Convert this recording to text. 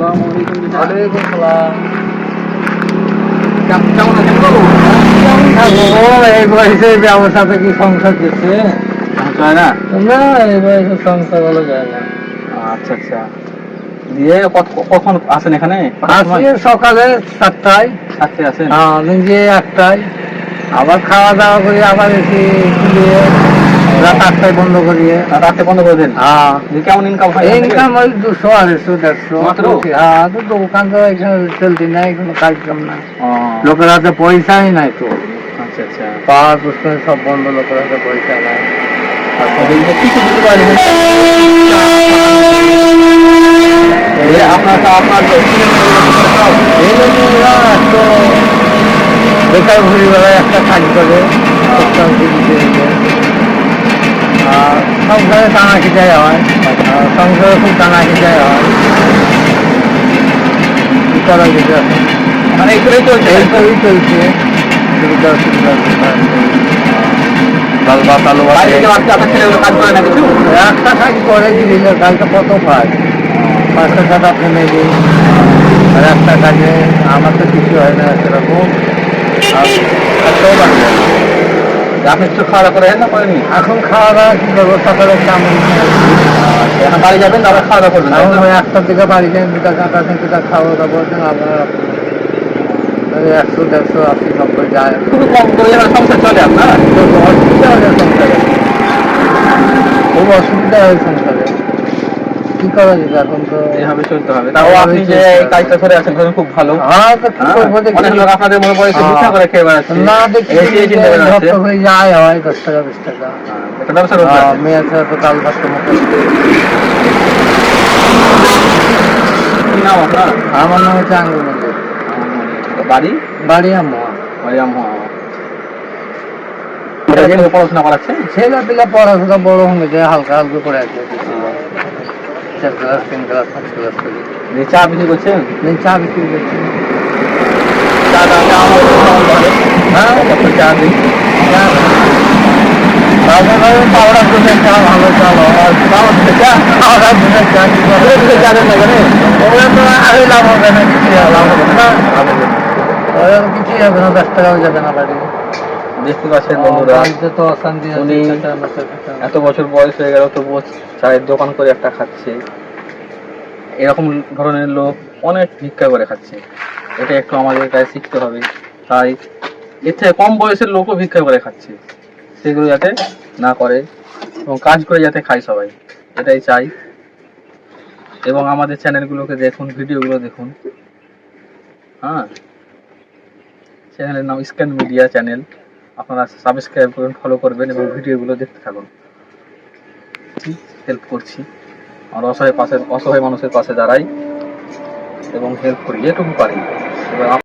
ওয়ালাইকুম সালাম। কেমন আছেন গো? কেমন থাকবো? এই বয়সে ব্যবসাতে কি সংসার দিচ্ছে? হয় না। না, এই বয়সে সংসার বলা যায় না। আচ্ছা আচ্ছা, দিয়ে কখন আসেন এখানে? আসি সকালে 7টায়, 7টে আসেন? নিজে 1টায়, আবার খাওয়া দাওয়া করি, আবার এসে খুলিয়ে রাত 8টায় বন্ধ করিয়ে। রাতে বন্ধ করে দেন? হ্যাঁ। কেমন ইনকাম হয়? ইনকাম ওই 200 250 150 মাত্র? হ্যাঁ, তো দোকান তো এখানে চলতি নাই, কোনো কাজকাম নাই, ও লোকের হাতে পয়সাই নাই তো। আচ্ছা আচ্ছা। পাওয়ার পুষ্করে সব বন্ধ, লোকের হাতে পয়সা নাই। কি কি দিতে পারেন? আপনার আপনার ছেলেমেয়েরা একটু বেকার ঘুরি বেড়ায়, একটা কাজ করে আর সংসারে টানা খিচাই হয়, সংসারে খুব টানা খিচাই হয়। কি করা যেতে, মানে এইগুলোই চলছে? এইসবই চলছে। সুবিধা অসুবিধা ডাল ভাত আলু ভাত। আপনার ছেলেগুলো কাজ করে না কিছু? একটা কাজ করে দিলে কাজটা কত কাজ, 5টা 6টা ফ্যামিলি, আর একটা কাজে আমার তো কিছু হয় না সেরকম। আর এতও লাগবে না। আপনি কিছু খাওয়া দাওয়া করে না করেনি? এখন খাওয়া দাওয়া কি করবো, সকালে চাউমিন এখন বাড়ি যাবেন, তারপর খাওয়া দাওয়া করবেন? এখন ওই 1টার দিকে বাড়ি যাই, 2টা 4টা থেকে খাওয়া দাওয়া করছেন আপনারা। 100 150 80 90 যায়। খুবই কম করে সংসার চলে আপনার? অসুবিধা হয় সংসারে, খুব অসুবিধা হয় সংসারে। কি করা যাবে এখন তো? এইভাবে চলতে হবে। তাও আপনি যে এই কাজটা করে আছেন খুব ভালো। হ্যাঁ, তো কি করবো, দেখি অনেক লোক আপনাদের মনে পড়ে ভিক্ষা করে খেয়ে বেড়াচ্ছে। না, দেখি এই চিন্তা করে আছে। হয়ে যায়, হয় 10 টাকা 20 টাকা। একটা ব্যবসা করতে আছে। মেয়ে ছাড়া তো ডাল ভাত তো মুখে। কি নাম আপনার? আমার নাম হচ্ছে আঙ্গুল মন্দির। বাড়ি? বাড়ি আম্মা। বাড়ি আমহা। পড়াশোনা করাচ্ছেন? ছেলে পিলা পড়াশোনা বড় হয়ে যায়, হালকা হালকা করে আছে। 4 ক্লাস 3 ক্লাস 5 ক্লাস করে। চা বিক্রি করছেন? চা বিক্রি করছি। চা দাম আমার হ্যাঁ, চা দিই। পাওড়া দুধের চা ভালো চাল হয়। পাওড়া দুধের চা কি করে? চা দেন না এখানে? ওরা তো আরো লাভ হবে না, কিছু লাভ হবে না, ওরা কিছুই হবে না, 10 টাকাও যাবে না বাড়ি। দেখতে পাচ্ছেন বন্ধুরা, বাড়িতে তো অশান্তি আছে। উনি এত বছর বয়স হয়ে গেল তবুও চায়ের দোকান করে একটা খাচ্ছে। এরকম ধরনের লোক অনেক ভিক্ষা করে খাচ্ছে, এটা একটু আমাদের কাছে শিখতে হবে। তাই এর থেকে কম বয়সের লোকও ভিক্ষা করে খাচ্ছে, সেগুলো যাতে না করে এবং কাজ করে যাতে খায় সবাই, এটাই চাই। এবং আমাদের চ্যানেলগুলোকে দেখুন, ভিডিওগুলো দেখুন। হ্যাঁ, চ্যানেলের নাম স্ক্যান মিডিয়া চ্যানেল। আপনারা সাবস্ক্রাইব করুন, ফলো করবেন এবং ভিডিওগুলো দেখতে থাকুন। হেল্প করছি, আমরা অসহায় মানুষের পাশে দাঁড়াই এবং হেল্প করি যেটুকু পারি। এবার